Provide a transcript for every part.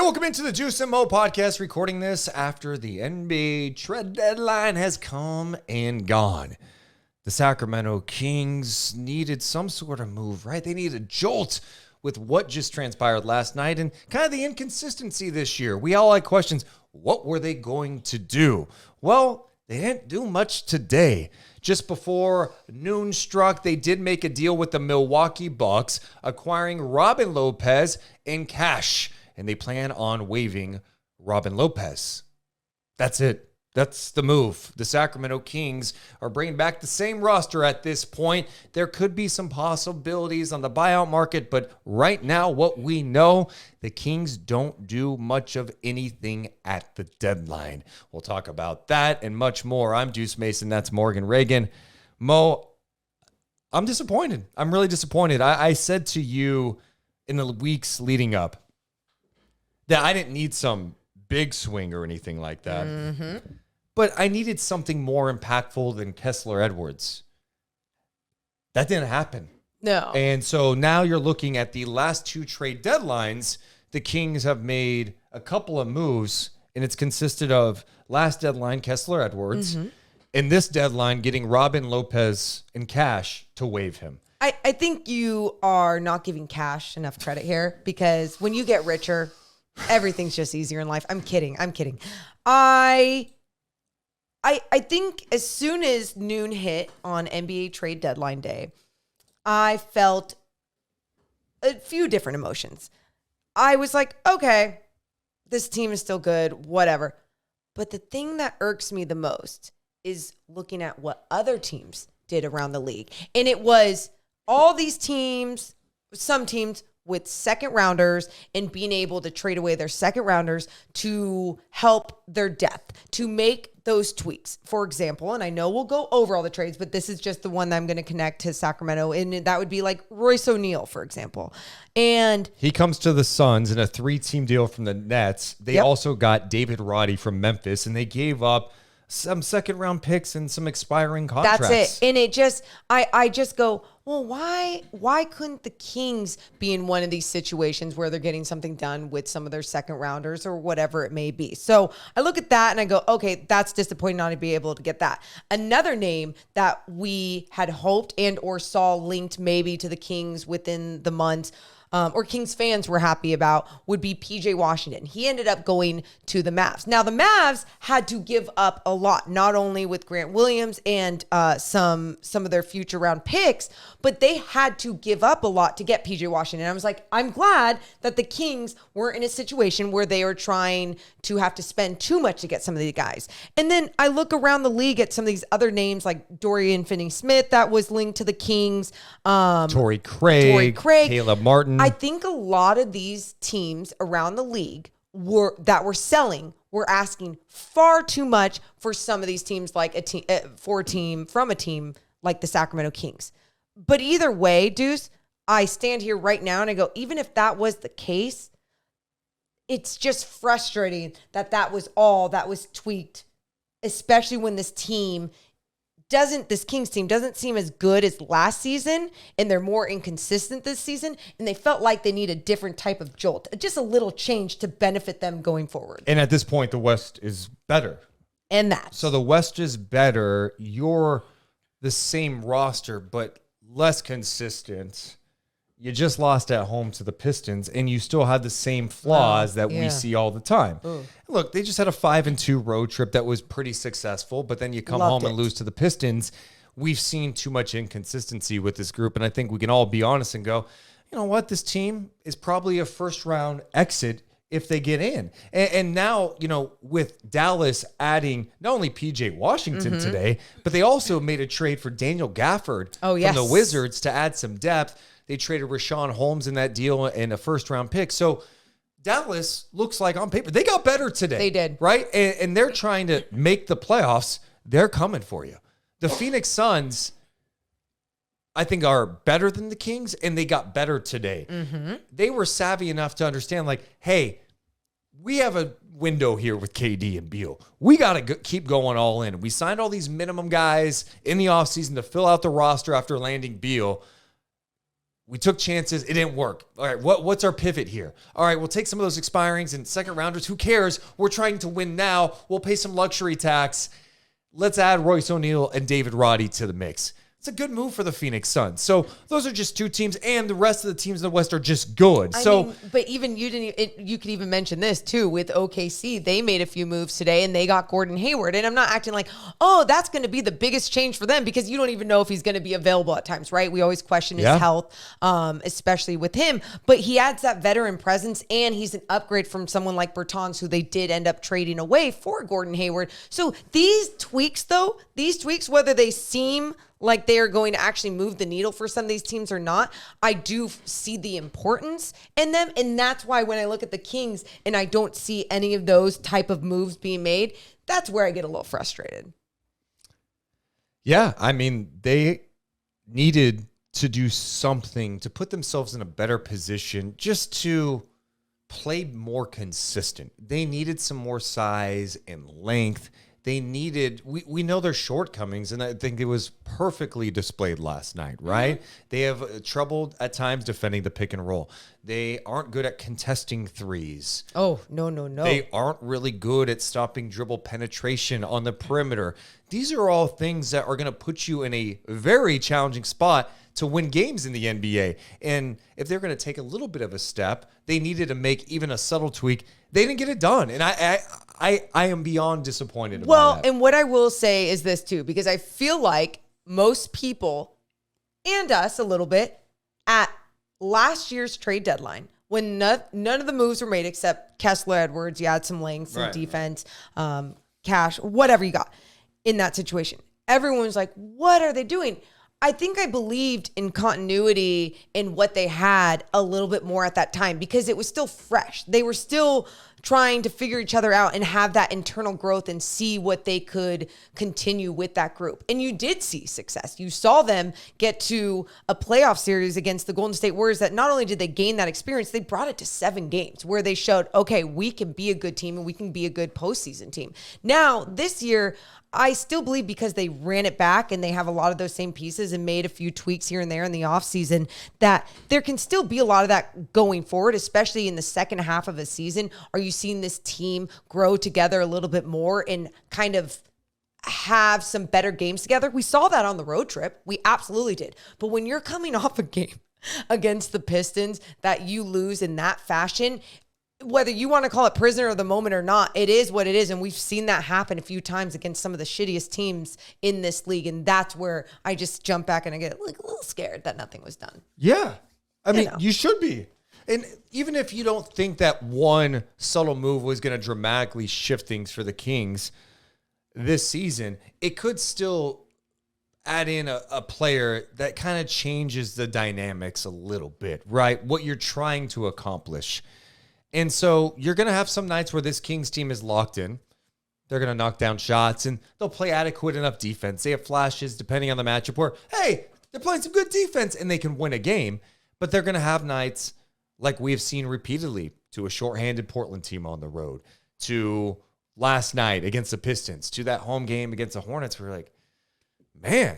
welcome into the Deuce and Mo podcast, recording this after the NBA trade deadline has come and gone. The Sacramento Kings needed some sort of move, right? They needed a jolt with what just transpired last night and kind of the inconsistency this year. We all had questions. What were they going to do? Well, they didn't do much today. Just before noon struck, they did make a deal with the Milwaukee Bucks, acquiring Robin Lopez in cash. And they plan on waiving Robin Lopez. That's it. That's the move. The Sacramento Kings are bringing back the same roster at this point. There could be some possibilities on the buyout market, but right now, what we know, the Kings don't do much of anything at the deadline. We'll talk about that and much more. I'm Deuce Mason. That's Morgan Reagan. Mo, I'm disappointed. I'm really disappointed. I said to you in the weeks leading up that I didn't need some big swing or anything like that. Mm-hmm. But I needed something more impactful than Kessler Edwards. That didn't happen. No. And so now you're looking at the last two trade deadlines. The Kings have made a couple of moves, and it's consisted of last deadline, Kessler Edwards, and this deadline, getting Robin Lopez in cash to waive him. I think you are not giving cash enough credit here, because when you get richer, everything's just easier in life. I'm kidding. I think as soon as noon hit on NBA trade deadline day, I felt a few different emotions. I was like, okay, this team is still good, whatever. But the thing that irks me the most is looking at what other teams did around the league. And it was all these teams, some teams with second rounders, and being able to trade away their second rounders to help their depth, to make those tweaks. For example, and I know we'll go over all the trades, but this is just the one that I'm going to connect to Sacramento, and that would be like Royce O'Neal, for example. And he comes to the Suns in a 3-team deal from the Nets. They also got David Roddy from Memphis, and they gave up some second-round picks and some expiring contracts. That's it. And it just, I just go, well, why couldn't the Kings be in one of these situations where they're getting something done with some of their second rounders or whatever it may be? So I look at that and I go, okay, that's disappointing not to be able to get that. Another name that we had hoped and or saw linked maybe to the Kings within the months, or Kings fans were happy about, would be PJ Washington. He ended up going to the Mavs. Now, the Mavs had to give up a lot, not only with Grant Williams and some of their future round picks, but they had to give up a lot to get PJ Washington. I was like, I'm glad that the Kings were in a situation where they are trying to have to spend too much to get some of these guys. And then I look around the league at some of these other names like Dorian Finney-Smith that was linked to the Kings. Torrey Craig, Caleb Martin. I think a lot of these teams around the league were selling were asking far too much for some of these teams, like a team like the Sacramento Kings. But either way, Deuce, I stand here right now and I go, even if that was the case, it's just frustrating that was all that was tweaked, especially when this Kings team doesn't seem as good as last season, and they're more inconsistent this season, and they felt like they need a different type of jolt, just a little change to benefit them going forward. And at this point, the West is better. So the West is better. You're the same roster, but less consistent. You just lost at home to the Pistons, and you still have the same flaws that we see all the time. Ooh. Look, they just had a 5-2 road trip that was pretty successful, but then you come home and lose to the Pistons. We've seen too much inconsistency with this group, and I think we can all be honest and go, you know what? This team is probably a first-round exit if they get in. And now, with Dallas adding not only P.J. Washington today, but they also made a trade for Daniel Gafford from the Wizards to add some depth. They traded Rashawn Holmes in that deal and a first-round pick. So Dallas looks like on paper, they got better today. They did. Right? And they're trying to make the playoffs. They're coming for you. The Phoenix Suns, I think, are better than the Kings, and they got better today. Mm-hmm. They were savvy enough to understand, like, hey, we have a window here with KD and Beal. We got to keep going all in. We signed all these minimum guys in the offseason to fill out the roster after landing Beal. We took chances. It didn't work. All right, what's our pivot here? All right, we'll take some of those expirings and second rounders. Who cares? We're trying to win now. We'll pay some luxury tax. Let's add Royce O'Neal and David Roddy to the mix. It's a good move for the Phoenix Suns. So those are just two teams, and the rest of the teams in the West are just good. But even you could even mention this too with OKC. They made a few moves today, and they got Gordon Hayward. And I'm not acting like, oh, that's going to be the biggest change for them because you don't even know if he's going to be available at times, right? We always question his health, especially with him. But he adds that veteran presence, and he's an upgrade from someone like Bertans, who they did end up trading away for Gordon Hayward. So these tweaks, whether they seem like they are going to actually move the needle for some of these teams or not, I do see the importance in them. And that's why when I look at the Kings and I don't see any of those type of moves being made, that's where I get a little frustrated. Yeah, I mean, they needed to do something to put themselves in a better position just to play more consistent. They needed some more size and length. They needed, we know their shortcomings, and I think it was perfectly displayed last night, right? Mm-hmm. They have trouble at times defending the pick and roll. They aren't good at contesting threes. Oh, no. They aren't really good at stopping dribble penetration on the perimeter. These are all things that are going to put you in a very challenging spot to win games in the NBA. And if they're going to take a little bit of a step, they needed to make even a subtle tweak. They didn't get it done. And I am beyond disappointed about that. Well, and what I will say is this too, because I feel like most people and us a little bit at last year's trade deadline, when none of the moves were made except Kessler Edwards, you had some length, some defense, cash, whatever you got in that situation. Everyone was like, what are they doing? I think I believed in continuity in what they had a little bit more at that time because it was still fresh. They were still trying to figure each other out and have that internal growth and see what they could continue with that group. And you did see success. You saw them get to a playoff series against the Golden State Warriors that not only did they gain that experience, they brought it to 7 games where they showed, okay, we can be a good team and we can be a good postseason team. Now, this year, I still believe because they ran it back and they have a lot of those same pieces and made a few tweaks here and there in the offseason that there can still be a lot of that going forward, especially in the second half of a season. Are you seeing this team grow together a little bit more and kind of have some better games together? We saw that on the road trip. We absolutely did. But when you're coming off a game against the Pistons that you lose in that fashion, whether you want to call it prisoner of the moment or not, it is what it is. And we've seen that happen a few times against some of the shittiest teams in this league. And that's where I just jump back and I get like a little scared that nothing was done. Yeah. I mean, you should be. And even if you don't think that one subtle move was going to dramatically shift things for the Kings this season, it could still add in a player that kind of changes the dynamics a little bit, right? What you're trying to accomplish. And so you're going to have some nights where this Kings team is locked in. They're going to knock down shots, and they'll play adequate enough defense. They have flashes depending on the matchup where, hey, they're playing some good defense, and they can win a game. But they're going to have nights like we have seen repeatedly to a shorthanded Portland team on the road, to last night against the Pistons, to that home game against the Hornets. We're like, man,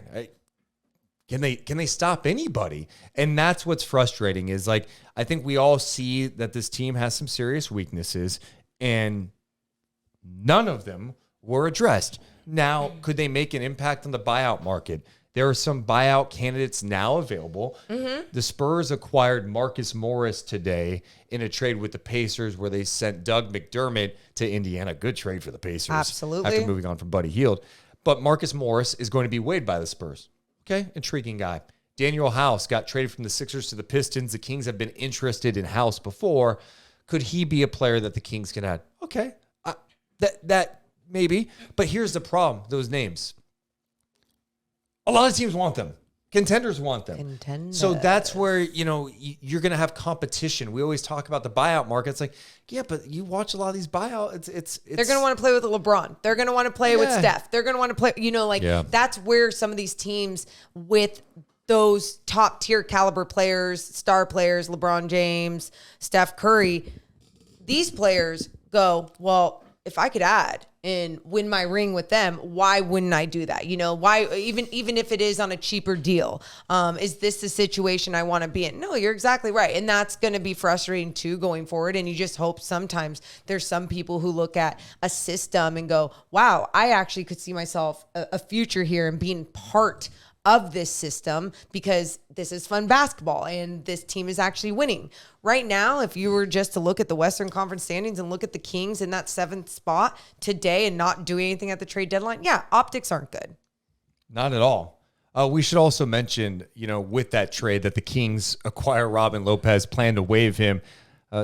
can they stop anybody? And that's what's frustrating is like, I think we all see that this team has some serious weaknesses and none of them were addressed. Now, could they make an impact on the buyout market? There are some buyout candidates now available. Mm-hmm. The Spurs acquired Marcus Morris today in a trade with the Pacers where they sent Doug McDermott to Indiana. Good trade for the Pacers. Absolutely. After moving on from Buddy Hield. But Marcus Morris is going to be waived by the Spurs. Okay, intriguing guy. Daniel House got traded from the Sixers to the Pistons. The Kings have been interested in House before. Could he be a player that the Kings can add? Okay, that maybe. But here's the problem, those names. A lot of teams want them. Contenders want them. Contenders. So that's where, you're going to have competition. We always talk about the buyout market. It's like, yeah, but you watch a lot of these buyouts. It's They're going to want to play with LeBron. They're going to want to play with Steph. They're going to want to play, that's where some of these teams with those top tier caliber players, star players, LeBron James, Steph Curry, these players go, well, if I could add and win my ring with them, why wouldn't I do that? You know, why, even if it is on a cheaper deal, is this the situation I want to be in? No, you're exactly right. And that's going to be frustrating too going forward. And you just hope sometimes there's some people who look at a system and go, wow, I actually could see myself a future here and being part of this system because this is fun basketball and this team is actually winning. Right now, if you were just to look at the Western Conference standings and look at the Kings in that 7th spot today and not do anything at the trade deadline, yeah, optics aren't good. Not at all. We should also mention, with that trade that the Kings acquire Robin Lopez, plan to waive him.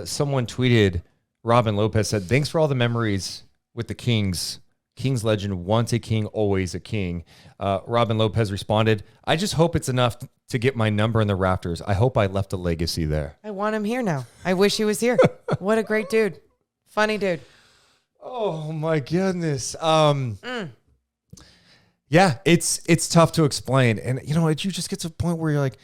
Someone tweeted, Robin Lopez said, "Thanks for all the memories with the Kings. Kings legend, once a king, always a king." Robin Lopez responded, "I just hope it's enough to get my number in the rafters. I hope I left a legacy there." I want him here now. I wish he was here. What a great dude. Funny dude. Oh my goodness. Yeah, it's tough to explain. And you just get to a point where you're like,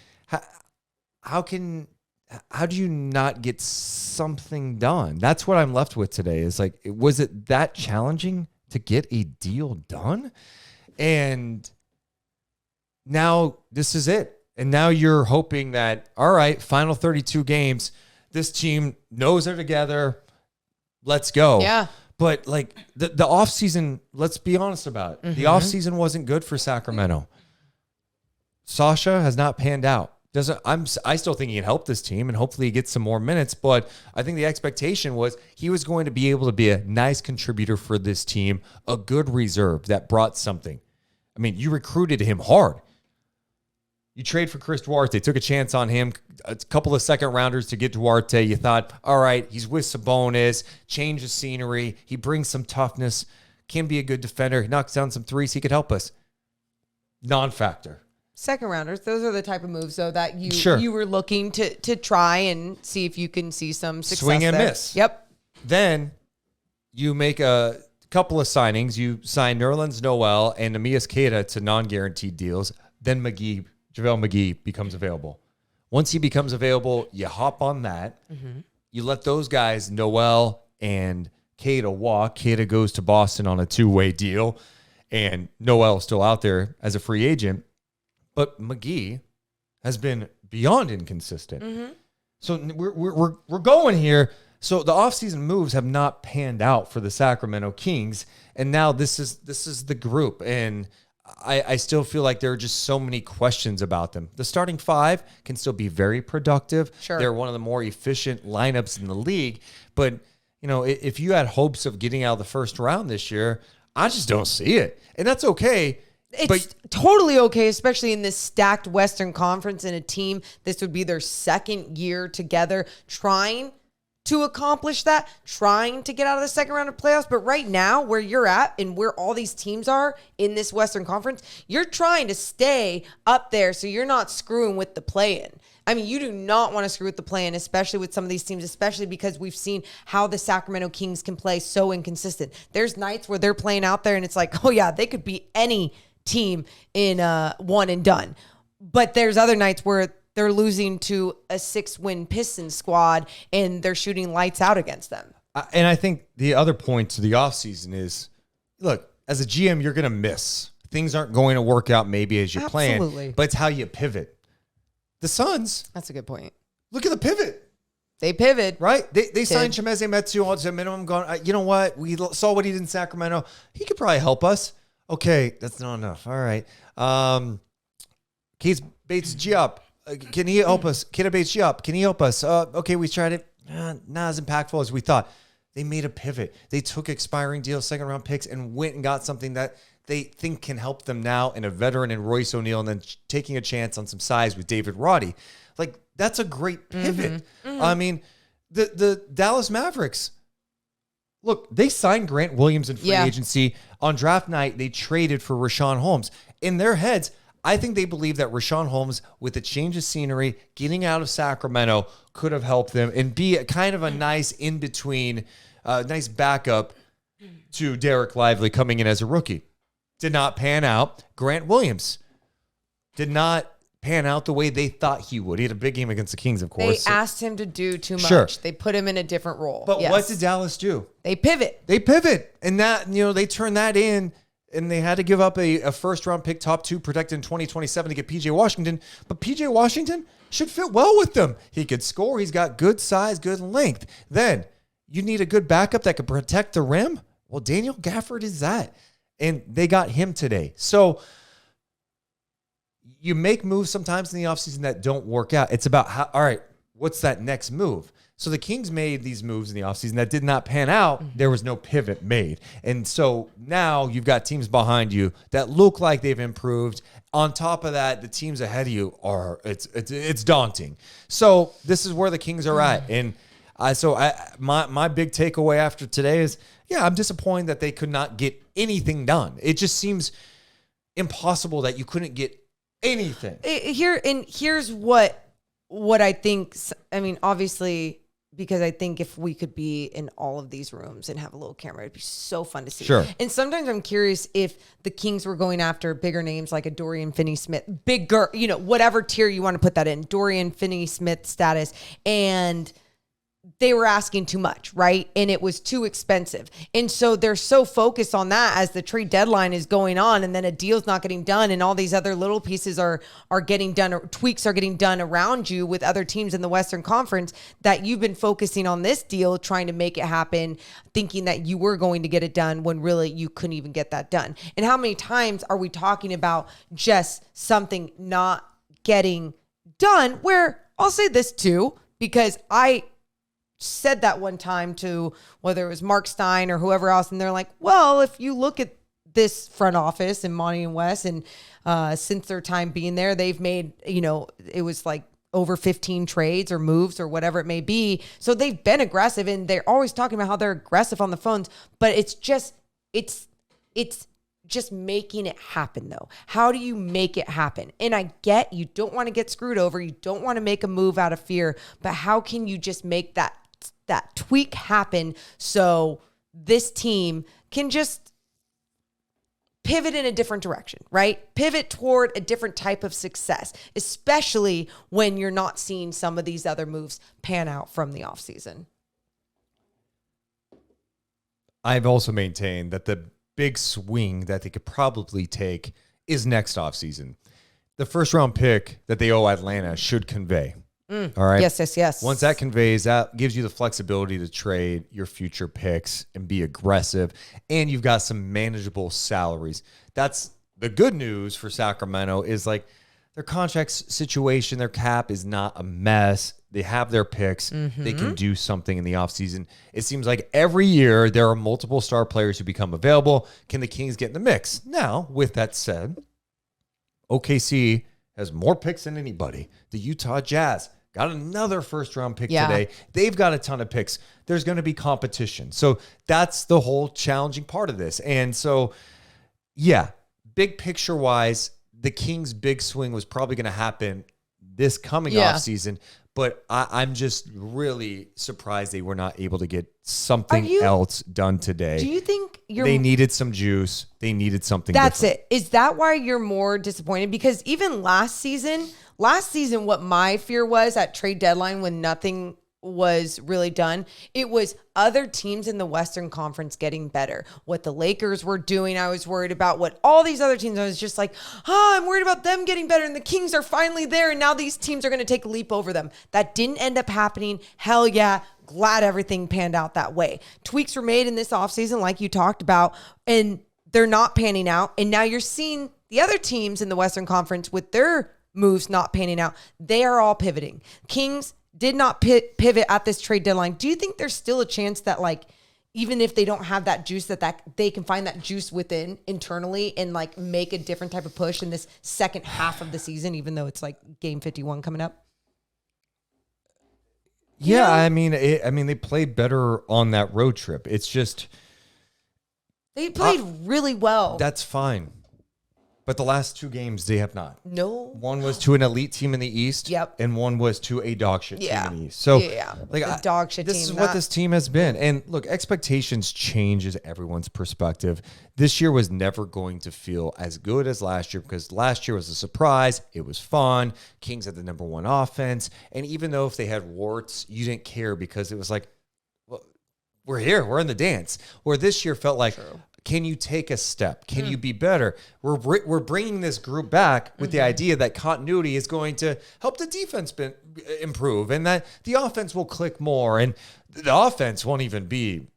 how do you not get something done? That's what I'm left with today. Is like, was it that challenging to get a deal done? And now this is it. And now you're hoping that, all right, final 32 games, this team knows they're together. Let's go. Yeah. But like the offseason, let's be honest about it. Mm-hmm. The offseason wasn't good for Sacramento. Sasha has not panned out. I still think he can help this team and hopefully he gets some more minutes, but I think the expectation was he was going to be able to be a nice contributor for this team, a good reserve that brought something. I mean, you recruited him hard. You trade for Chris Duarte, took a chance on him, a couple of second rounders to get Duarte. You thought, all right, he's with Sabonis, change the scenery. He brings some toughness, can be a good defender. He knocks down some threes. He could help us. Non-factor. Second rounders, those are the type of moves, though, that you were looking to try and see if you can see some success. Swing and there. miss. Yep. Then you make a couple of signings. You sign Nerlens Noel and Amias Queta to non-guaranteed deals. Then JaVale McGee becomes available. Once he becomes available, you hop on that. Mm-hmm. You let those guys, Noel and Queta, walk. Queta goes to Boston on a 2-way deal, and Noel's still out there as a free agent. But McGee has been beyond inconsistent. Mm-hmm. So we're going here. So the offseason moves have not panned out for the Sacramento Kings, and now this is the group. And I still feel like there are just so many questions about them. The starting 5 can still be very productive. Sure. They're one of the more efficient lineups in the league. But if you had hopes of getting out of the first round this year, I just don't see it, and that's okay. It's totally okay, especially in this stacked Western Conference and a team. This would be their second year together trying to accomplish that, trying to get out of the second round of playoffs. But right now, where you're at and where all these teams are in this Western Conference, you're trying to stay up there so you're not screwing with the play-in. I mean, you do not want to screw with the play-in, especially with some of these teams, especially because we've seen how the Sacramento Kings can play so inconsistent. There's nights where they're playing out there and it's like, oh yeah, they could beat any team in one and done. But there's other nights where they're losing to a 6-win Pistons squad and they're shooting lights out against them. And I think the other point to the offseason is, look, as a GM, you're going to miss. Things aren't going to work out maybe as you plan, but it's how you pivot. The Suns. That's a good point. Look at the pivot. They pivot. Right? They signed Chimezie Metu on to a minimum going, you know what? We saw what he did in Sacramento. He could probably help us. Okay, that's not enough. All right. Keith Bates-Diop. Can he help us? Keita Bates-Diop. Can he help us? Okay, we tried it. Not as impactful as we thought. They made a pivot. They took expiring deals, second-round picks, and went and got something that they think can help them now, and a veteran in Royce O'Neal, and then taking a chance on some size with David Roddy. Like, that's a great pivot. Mm-hmm. Mm-hmm. I mean, the Dallas Mavericks, look, they signed Grant Williams in free agency. On draft night, they traded for Rashawn Holmes. In their heads, I think they believe that Rashawn Holmes, with a change of scenery, getting out of Sacramento, could have helped them and be a kind of a nice in-between, nice backup to Derek Lively coming in as a rookie. Did not pan out. Grant Williams did not pan out the way they thought he would. He had a big game against the Kings, of course. They asked him to do too much. Sure. They put him in a different role. But what did Dallas do? They pivot. And that, they turned that in, and they had to give up a first-round pick, top 2, protected in 2027 to get P.J. Washington. But P.J. Washington should fit well with them. He could score. He's got good size, good length. Then you need a good backup that could protect the rim. Well, Daniel Gafford is that. And they got him today. So you make moves sometimes in the offseason that don't work out. It's about, all right, what's that next move? So the Kings made these moves in the offseason that did not pan out. There was no pivot made. And so now you've got teams behind you that look like they've improved. On top of that, the teams ahead of you it's daunting. So this is where the Kings are at. And my big takeaway after today is, I'm disappointed that they could not get anything done. It just seems impossible that you couldn't get anything. Here's what I think. I mean, obviously, because I think if we could be in all of these rooms and have a little camera, it'd be so fun to see. Sure. And sometimes I'm curious if the Kings were going after bigger names like a Dorian Finney-Smith, bigger, whatever tier you want to put that in, Dorian Finney-Smith status, and they were asking too much, right? And it was too expensive. And so they're so focused on that as the trade deadline is going on, and then a deal's not getting done, and all these other little pieces are getting done, or tweaks are getting done around you with other teams in the Western Conference, that you've been focusing on this deal, trying to make it happen, thinking that you were going to get it done when really you couldn't even get that done. And how many times are we talking about just something not getting done? Where I'll say this too, because I said that one time to whether it was Mark Stein or whoever else, and they're like, well, if you look at this front office and Monty and Wes, and since their time being there, they've made, it was like over 15 trades or moves or whatever it may be. So they've been aggressive, and they're always talking about how they're aggressive on the phones, but it's just making it happen though. How do you make it happen? And I get you don't want to get screwed over. You don't want to make a move out of fear, but how can you just make that tweak happen so this team can just pivot in a different direction, right? Pivot toward a different type of success, especially when you're not seeing some of these other moves pan out from the offseason. I've also maintained that the big swing that they could probably take is next offseason. The first round pick that they owe Atlanta should convey. All right. Yes. Once that conveys, that gives you the flexibility to trade your future picks and be aggressive. And you've got some manageable salaries. That's the good news for Sacramento, is like their contract situation, their cap is not a mess. They have their picks. They can do something in the offseason. It seems like every year there are multiple star players who become available. Can the Kings get in the mix? Now, with that said, OKC has more picks than anybody. The Utah Jazz got another first-round pick today. They've got a ton of picks. There's going to be competition. So that's the whole challenging part of this. And so, big picture-wise, the Kings' big swing was probably going to happen this coming offseason. But I'm just really surprised they were not able to get something else done today. Do you think they needed some juice? They needed something That's different. it. Is that why you're more disappointed? Because even last season, what my fear was at trade deadline when nothing was really done, it was other teams in the Western Conference getting better. What the Lakers were doing, I was worried about. What all these other teams, I was just like, I'm worried about them getting better. And the Kings are finally there, and now these teams are going to take a leap over them. That didn't end up happening. Hell yeah. Glad everything panned out that way. Tweaks were made in this offseason, like you talked about, and they're not panning out. And now you're seeing the other teams in the Western Conference with their moves not panning out. They are all pivoting. Kings did not pivot at this trade deadline. Do you think there's still a chance that, like, even if they don't have that juice, that they can find that juice within internally and like make a different type of push in this second half of the season, even though it's like game 51 coming up? Yeah, I mean, they played better on that road trip. It's just they played really well. That's fine. But the last 2 games, they have not. No. One was to an elite team in the East. Yep. And one was to a dog shit team in the East. So, like, the dog shit this team. is what this team has been. And look, expectations changes everyone's perspective. This year was never going to feel as good as last year because last year was a surprise. It was fun. Kings had the number 1 offense. And even though if they had warts, you didn't care because it was like, well, we're here. We're in the dance. Where this year felt like, can you take a step? Can you be better? We're bringing this group back with the idea that continuity is going to help the defense improve and that the offense will click more. And the offense won't even be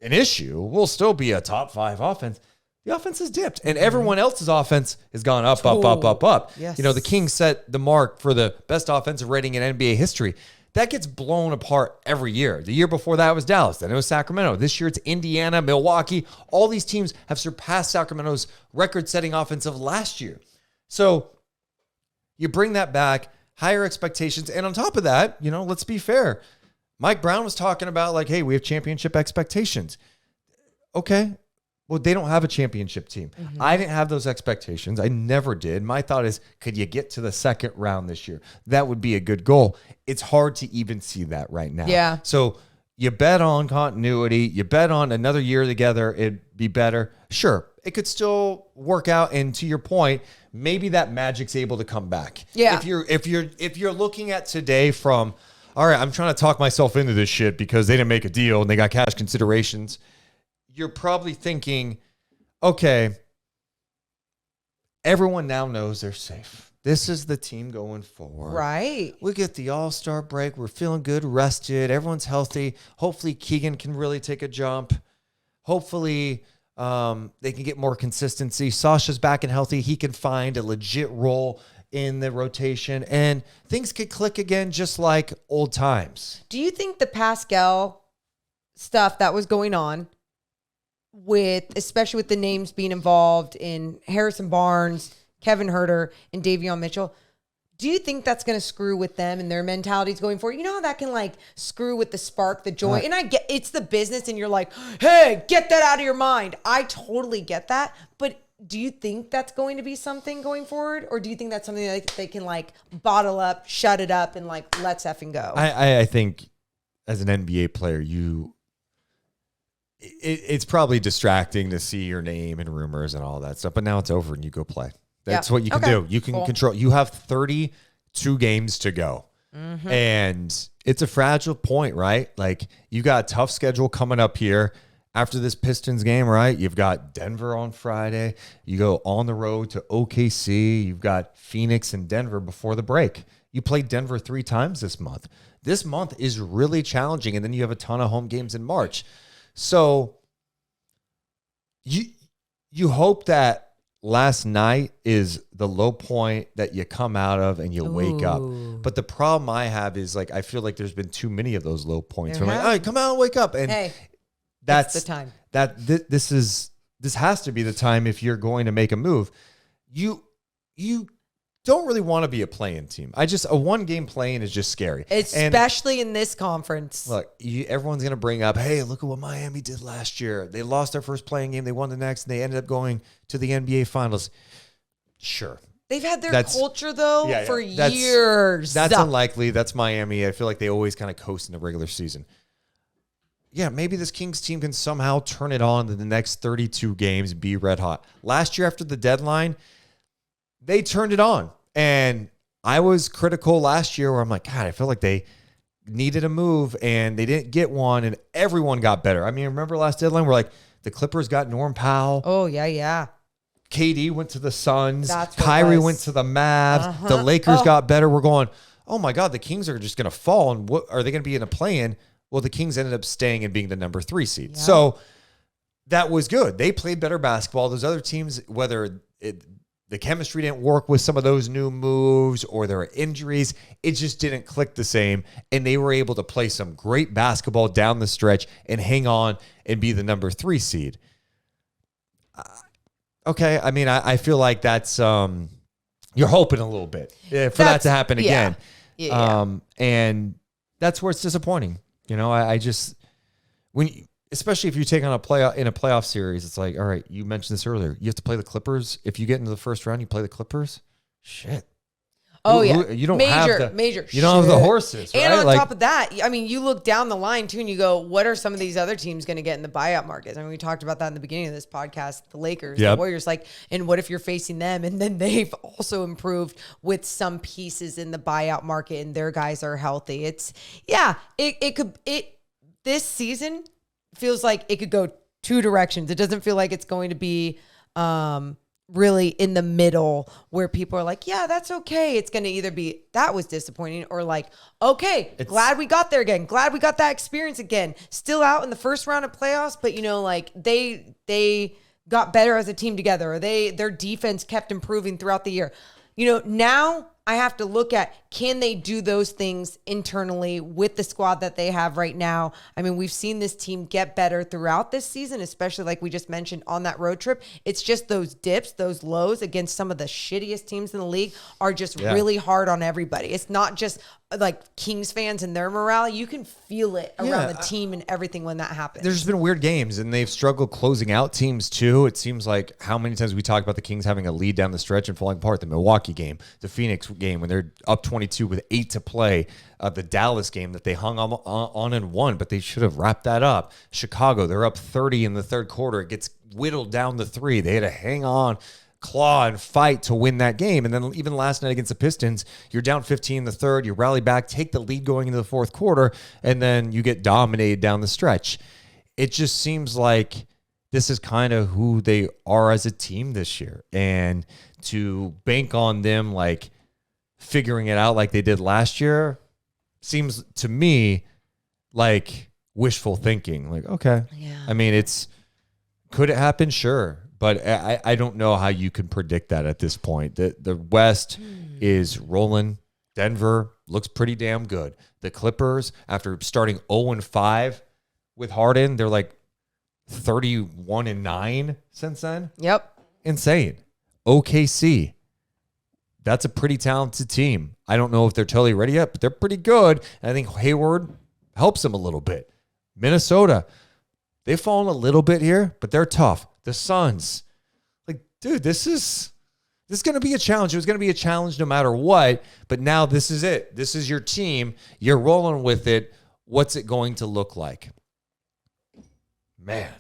an issue. We'll still be a top 5 offense. The offense has dipped, and everyone else's offense has gone up, up. Yes. You know, the Kings set the mark for the best offensive rating in NBA history. That gets blown apart every year. The year before that was Dallas. Then it was Sacramento. This year it's Indiana, Milwaukee. All these teams have surpassed Sacramento's record-setting offense of last year. So you bring that back, higher expectations. And on top of that, you know, let's be fair. Mike Brown was talking about like, hey, we have championship expectations. Okay. Well, they don't have a championship team. I didn't have those expectations. I never did. My thought is, could you get to the second round this year? That would be a good goal. It's hard to even see that right now. Yeah. So you bet on continuity. You bet on another year together. It'd be better. Sure. It could still work out. And to your point, maybe that magic's able to come back. Yeah. If you're looking at today from, all right, I'm trying to talk myself into this shit because they didn't make a deal and they got cash considerations. You're probably thinking, okay, everyone now knows they're safe. This is the team going forward. Right. We get the All-Star break. We're feeling good, rested. Everyone's healthy. Hopefully Keegan can really take a jump. Hopefully they can get more consistency. Sasha's back and healthy. He can find a legit role in the rotation, and things could click again just like old times. Do you think the Pascal stuff that was going on especially with the names being involved in Harrison Barnes, Kevin Huerter, and Davion Mitchell, do you think that's going to screw with them and their mentalities going forward? You know how that can like screw with the spark, the joy? And I get it's the business and you're like, hey, get that out of your mind. I totally get that. But do you think that's going to be something going forward? Or do you think that's something that they can like bottle up, shut it up, and like, let's effing go? I think as an NBA player, it's probably distracting to see your name and rumors and all that stuff, but now it's over and you go play. That's what you can do. You can control. You have 32 games to go. And it's a fragile point, right? Like you got a tough schedule coming up here after this Pistons game, right? You've got Denver on Friday. You go on the road to OKC. You've got Phoenix and Denver before the break. You played Denver 3 times this month. This month is really challenging. And then you have a ton of home games in March. So you hope that last night is the low point that you come out of and you wake up. But the problem I have is like I feel like there's been too many of those low points. Where I'm like, all right, come out and wake up. And that's the time. This has to be the time if you're going to make a move. You don't really want to be a play-in team. A 1-game play-in is just scary. Especially in this conference. Look, everyone's going to bring up, hey, look at what Miami did last year. They lost their first play-in game. They won the next, and they ended up going to the NBA Finals. Sure. They've had their culture, though, for years. That's unlikely. That's Miami. I feel like they always kind of coast in the regular season. Yeah, maybe this Kings team can somehow turn it on in the next 32 games, be red hot. Last year after the deadline, they turned it on. And I was critical last year where I'm like, God, I feel like they needed a move and they didn't get one and everyone got better. I mean, remember last deadline where like the Clippers got Norm Powell. Oh, yeah. KD went to the Suns. Kyrie went to the Mavs. The Lakers got better. We're going, oh my God, the Kings are just going to fall. And what are they going to be in a play-in? Well, the Kings ended up staying and being the number 3 seed. Yeah. So that was good. They played better basketball. Those other teams, whether the chemistry didn't work with some of those new moves or there were injuries, it just didn't click the same. And they were able to play some great basketball down the stretch and hang on and be the number 3 seed. Okay. I mean, I feel like that's, you're hoping a little bit for that to happen again. Yeah. And that's where it's disappointing. You know, I just, when especially if you take on a playoff series, it's like, all right, you mentioned this earlier. You have to play the Clippers. If you get into the first round, you play the Clippers. Shit. Oh, You don't have the horses, right? And on top of that, I mean, you look down the line too, and you go, "What are some of these other teams going to get in the buyout markets?" I mean, we talked about that in the beginning of this podcast. The Lakers, the Warriors, and what if you're facing them, and then they've also improved with some pieces in the buyout market, and their guys are healthy. This season feels like it could go two directions. It doesn't feel like it's going to be really in the middle where people are like, yeah, that's okay. It's going to either be that was disappointing or like, okay, glad we got there again. Glad we got that experience again. Still out in the first round of playoffs, but like they got better as a team together, or their defense kept improving throughout the year. Now I have to look at, can they do those things internally with the squad that they have right now? I mean, we've seen this team get better throughout this season, especially like we just mentioned on that road trip. It's just those dips, those lows against some of the shittiest teams in the league are just really hard on everybody. It's not just like Kings fans and their morale. You can feel it around the team and everything when that happens. There's been weird games, and they've struggled closing out teams too. It seems like how many times we talked about the Kings having a lead down the stretch and falling apart. The Milwaukee game, the Phoenix game when they're up 22 with 8 to play, the Dallas game that they hung on and won, but they should have wrapped that up. Chicago, they're up 30 in the third quarter. It gets whittled down to 3. They had to hang on, claw, and fight to win that game. And then even last night against the Pistons, you're down 15 in the third, you rally back, take the lead going into the fourth quarter, and then you get dominated down the stretch. It just seems like this is kind of who they are as a team this year. And to bank on them like figuring it out like they did last year seems to me like wishful thinking. Like, okay. Yeah. I mean, could it happen? Sure. But I don't know how you can predict that at this point. The West is rolling. Denver looks pretty damn good. The Clippers, after starting 0-5 with Harden, they're like 31-9 since then. Yep. Insane. OKC, that's a pretty talented team. I don't know if they're totally ready yet, but they're pretty good. And I think Hayward helps them a little bit. Minnesota, they've fallen a little bit here, but they're tough. The Suns, like, dude, this is going to be a challenge. It was going to be a challenge no matter what, but now this is it. This is your team. You're rolling with it. What's it going to look like? Man.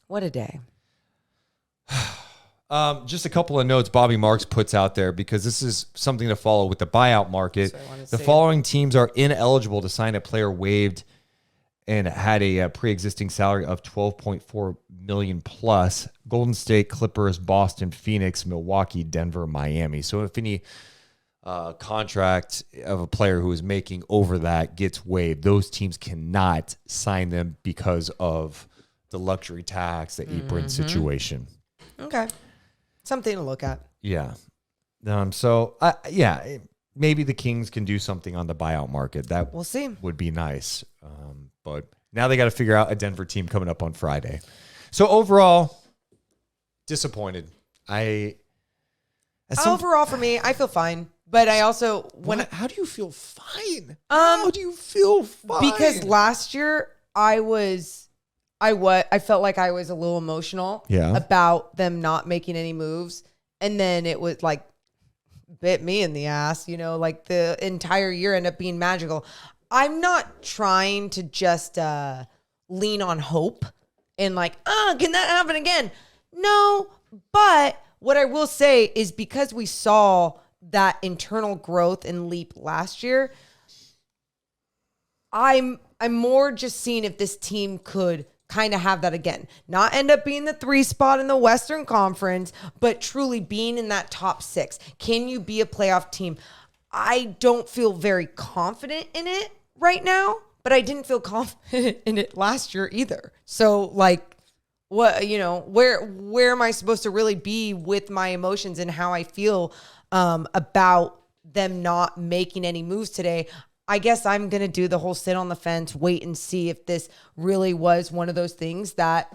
What a day. Just a couple of notes Bobby Marks puts out there because this is something to follow with the buyout market. The following teams are ineligible to sign a player waived and had a pre-existing salary of $12.4 million plus: Golden State, Clippers, Boston, Phoenix, Milwaukee, Denver, Miami. So if any contract of a player who is making over that gets waived, those teams cannot sign them because of the luxury tax, the apron situation. Okay. Something to look at. Yeah. Maybe the Kings can do something on the buyout market. That we'll see. Would be nice. But now they got to figure out a Denver team coming up on Friday. So overall, disappointed. Overall for me, I feel fine. But I also how do you feel fine? How do you feel fine? Because last year I felt like I was a little emotional about them not making any moves. And then it was like bit me in the ass, like the entire year ended up being magical. I'm not trying to just lean on hope and like, can that happen again? No, but what I will say is because we saw that internal growth and leap last year, I'm more just seeing if this team could kind of have that again. Not end up being the 3 spot in the Western Conference, but truly being in that top 6. Can you be a playoff team? I don't feel very confident in it right now, but I didn't feel confident in it last year either. So like, what, where am I supposed to really be with my emotions and how I feel about them not making any moves today? I guess I'm going to do the whole sit on the fence, wait and see if this really was one of those things that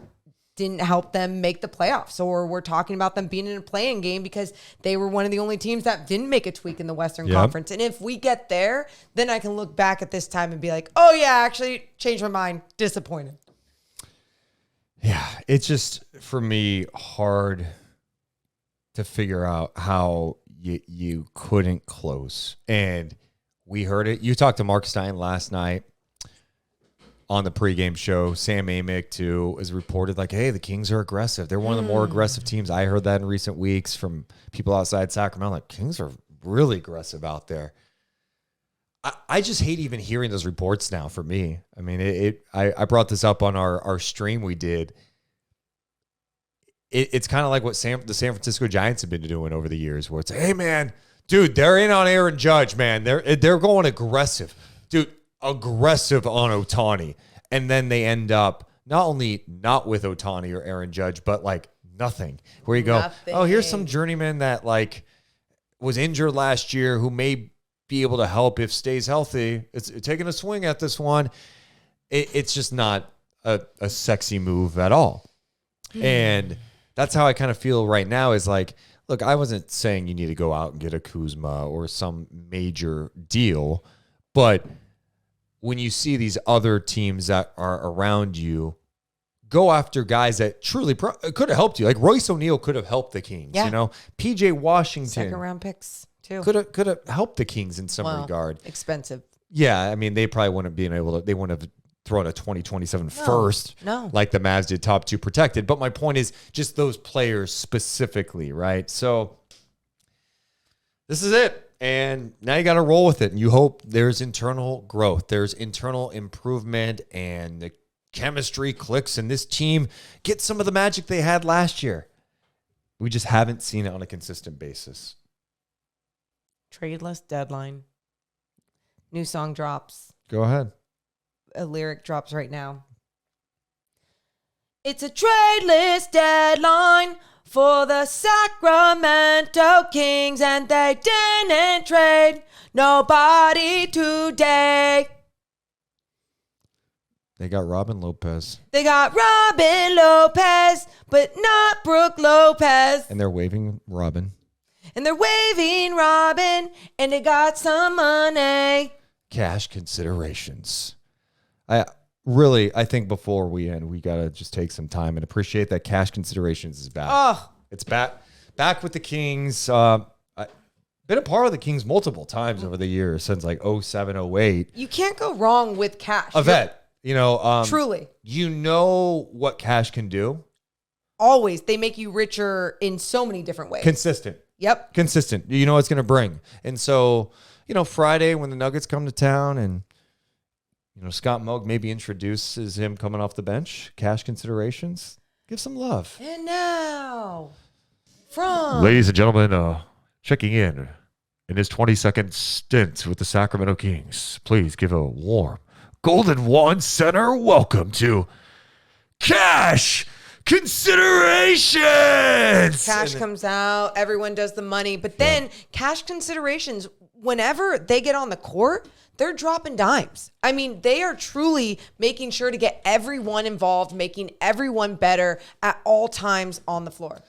didn't help them make the playoffs, or we're talking about them being in a play-in game because they were one of the only teams that didn't make a tweak in the Western Conference. And if we get there, then I can look back at this time and be like, oh yeah, actually changed my mind. Disappointed. it's just, for me, hard to figure out how you couldn't close. And we heard it. You talked to Mark Stein last night on the pregame show. Sam Amick, too, is reported like, hey, the Kings are aggressive. They're one of the more aggressive teams. I heard that in recent weeks from people outside Sacramento. Like, Kings are really aggressive out there. I just hate even hearing those reports now for me. I mean, I brought this up on our stream we did. It's kind of like what the San Francisco Giants have been doing over the years, where it's like, hey, man, dude, they're in on Aaron Judge, man. They're going aggressive. Dude, aggressive on Ohtani. And then they end up not only not with Ohtani or Aaron Judge, but like nothing. Where you go, Nothing. oh, here's some journeyman that like was injured last year who may be able to help if stays healthy. It's taking a swing at this one. It's just not a sexy move at all. And that's how I kind of feel right now is like, look, I wasn't saying you need to go out and get a Kuzma or some major deal, but when you see these other teams that are around you, go after guys that truly could have helped you. Like Royce O'Neal could have helped the Kings, Yeah. you know? PJ Washington. Second round picks too. Could have helped the Kings in some regard. Expensive. Yeah, I mean, they probably wouldn't have been able to, they wouldn't have thrown a 2027 first No. like the Mavs did, top 2 protected. But my point is just those players specifically, right? So this is it. And now you got to roll with it. And you hope there's internal growth, there's internal improvement, and the chemistry clicks, and this team gets some of the magic they had last year. We just haven't seen it on a consistent basis. Tradeless deadline. New song drops. Go ahead. A lyric drops right now. It's a tradeless deadline for the Sacramento Kings, and they didn't trade nobody today. They got Robin Lopez. They got Robin Lopez, but not Brooke Lopez. And they're waving Robin. And they're waving Robin, and they got some money. Cash considerations. I think before we end, we got to just take some time and appreciate that cash considerations is back. Oh, It's back with the Kings. I've been a part of the Kings multiple times over the years since like 07, 08. you can't go wrong with cash. A vet, you know. Truly. You know what cash can do? Always. They make you richer in so many different ways. Consistent. Yep. Consistent. You know what it's going to bring. And so, you know, Friday when the Nuggets come to town and, you know, Scott Moak maybe introduces him coming off the bench, cash considerations, give some love. And now, from Ladies and gentlemen, checking in his 22nd stint with the Sacramento Kings, please give a warm Golden Wand Center welcome to Cash Considerations. Cash comes out, everyone does the money, but then cash considerations, whenever they get on the court, they're dropping dimes. I mean, they are truly making sure to get everyone involved, making everyone better at all times on the floor.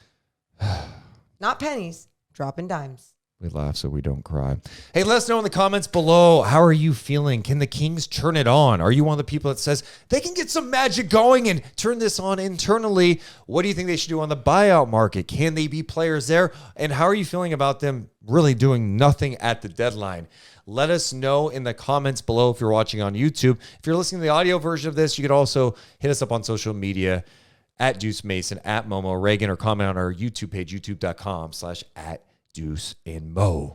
Not pennies, dropping dimes. We laugh so we don't cry. Hey, let us know in the comments below. How are you feeling? Can the Kings turn it on? Are you one of the people that says they can get some magic going and turn this on internally? What do you think they should do on the buyout market? Can they be players there? And how are you feeling about them really doing nothing at the deadline? Let us know in the comments below if you're watching on YouTube. If you're listening to the audio version of this, you could also hit us up on social media at Deuce Mason, at Momo Reagan, or comment on our YouTube page, youtube.com/@Deuce and Mo.